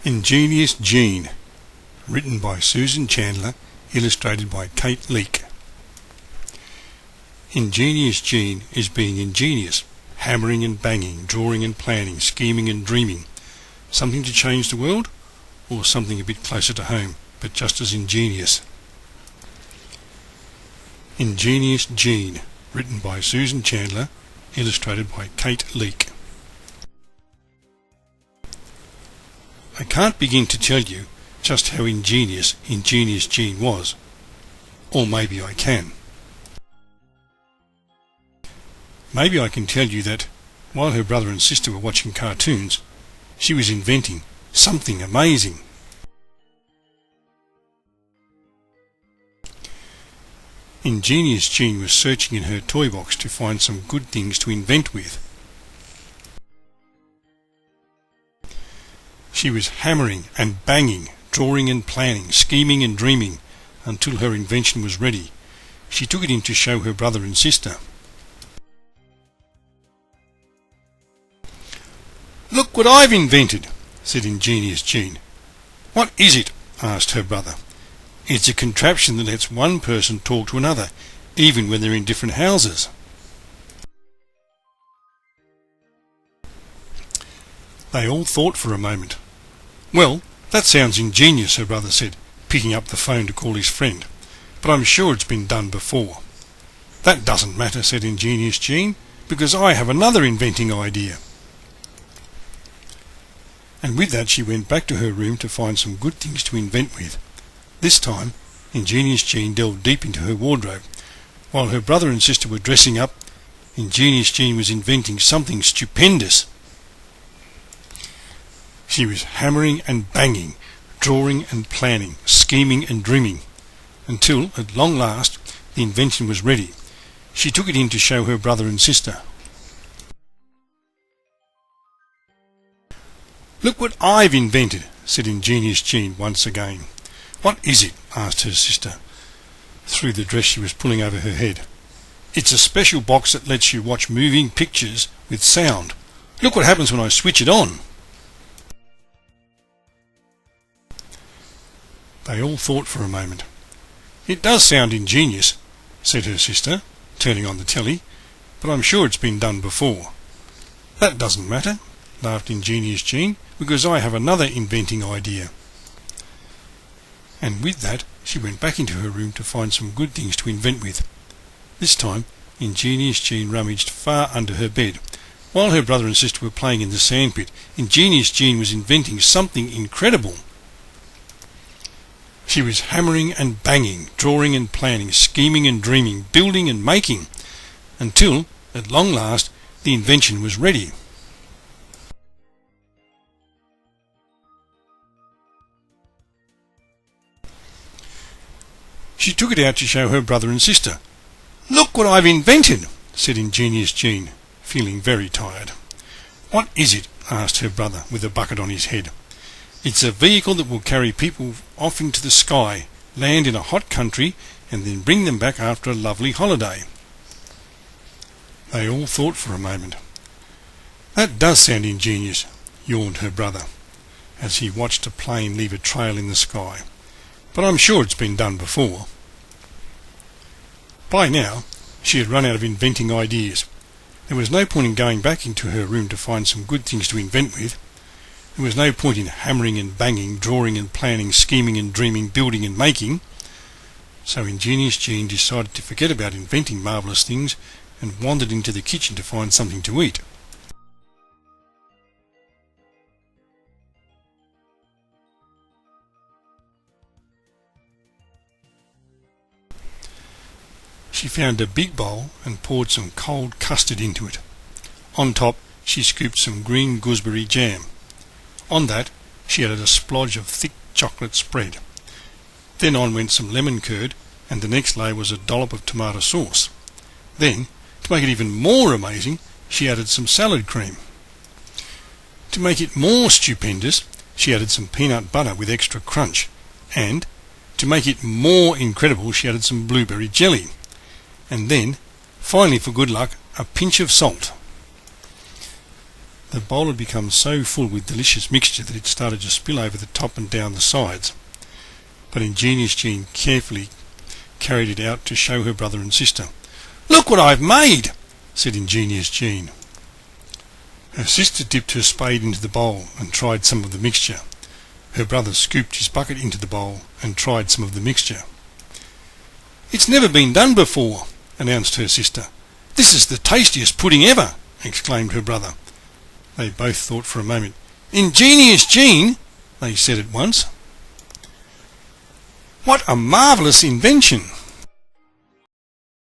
Ingenious Jean, written by Susan Chandler, illustrated by Kate Leake. Ingenious Jean is being ingenious, hammering and banging, drawing and planning, scheming and dreaming. Something to change the world, or something a bit closer to home, but just as ingenious. Ingenious Jean, written by Susan Chandler, illustrated by Kate Leake. I can't begin to tell you just how ingenious Ingenious Jean was. Or maybe I can. Maybe I can tell you that, while her brother and sister were watching cartoons, she was inventing something amazing. Ingenious Jean was searching in her toy box to find some good things to invent with. She was hammering and banging, drawing and planning, scheming and dreaming, until her invention was ready. She took it in to show her brother and sister. "Look what I've invented," said Ingenious Jean. "What is it?" asked her brother. "It's a contraption that lets one person talk to another, even when they're in different houses." They all thought for a moment. "Well, that sounds ingenious," her brother said, picking up the phone to call his friend. "But I'm sure it's been done before." "That doesn't matter," said Ingenious Jean, "because I have another inventing idea." And with that she went back to her room to find some good things to invent with. This time, Ingenious Jean delved deep into her wardrobe. While her brother and sister were dressing up, Ingenious Jean was inventing something stupendous. She was hammering and banging, drawing and planning, scheming and dreaming, until, at long last, the invention was ready. She took it in to show her brother and sister. "Look what I've invented," said Ingenious Jean once again. "What is it?" asked her sister, through the dress she was pulling over her head. "It's a special box that lets you watch moving pictures with sound. Look what happens when I switch it on." They all thought for a moment. "It does sound ingenious," said her sister, turning on the telly, "but I'm sure it's been done before." "That doesn't matter," laughed Ingenious Jean, "because I have another inventing idea." And with that she went back into her room to find some good things to invent with. This time Ingenious Jean rummaged far under her bed. While her brother and sister were playing in the sandpit, Ingenious Jean was inventing something incredible. She was hammering and banging, drawing and planning, scheming and dreaming, building and making, until, at long last, the invention was ready. She took it out to show her brother and sister. "Look what I've invented," said Ingenious Jean, feeling very tired. "What is it?" asked her brother, with a bucket on his head. "It's a vehicle that will carry people off into the sky, land in a hot country, and then bring them back after a lovely holiday." They all thought for a moment. "That does sound ingenious," yawned her brother, as he watched a plane leave a trail in the sky. "But I'm sure it's been done before." By now, she had run out of inventing ideas. There was no point in going back into her room to find some good things to invent with. There was no point in hammering and banging, drawing and planning, scheming and dreaming, building and making. So Ingenious Jean decided to forget about inventing marvellous things and wandered into the kitchen to find something to eat. She found a big bowl and poured some cold custard into it. On top she scooped some green gooseberry jam. On that she added a splodge of thick chocolate spread. Then on went some lemon curd, and the next layer was a dollop of tomato sauce. Then, to make it even more amazing, she added some salad cream. To make it more stupendous, she added some peanut butter with extra crunch, and, to make it more incredible, she added some blueberry jelly. And then, finally for good luck, a pinch of salt. The bowl had become so full with delicious mixture that it started to spill over the top and down the sides. But Ingenious Jean carefully carried it out to show her brother and sister. "Look what I've made," said Ingenious Jean. Her sister dipped her spade into the bowl and tried some of the mixture. Her brother scooped his bucket into the bowl and tried some of the mixture. "It's never been done before," announced her sister. "This is the tastiest pudding ever," exclaimed her brother. They both thought for a moment. "Ingenious Jean," they said at once. "What a marvellous invention!"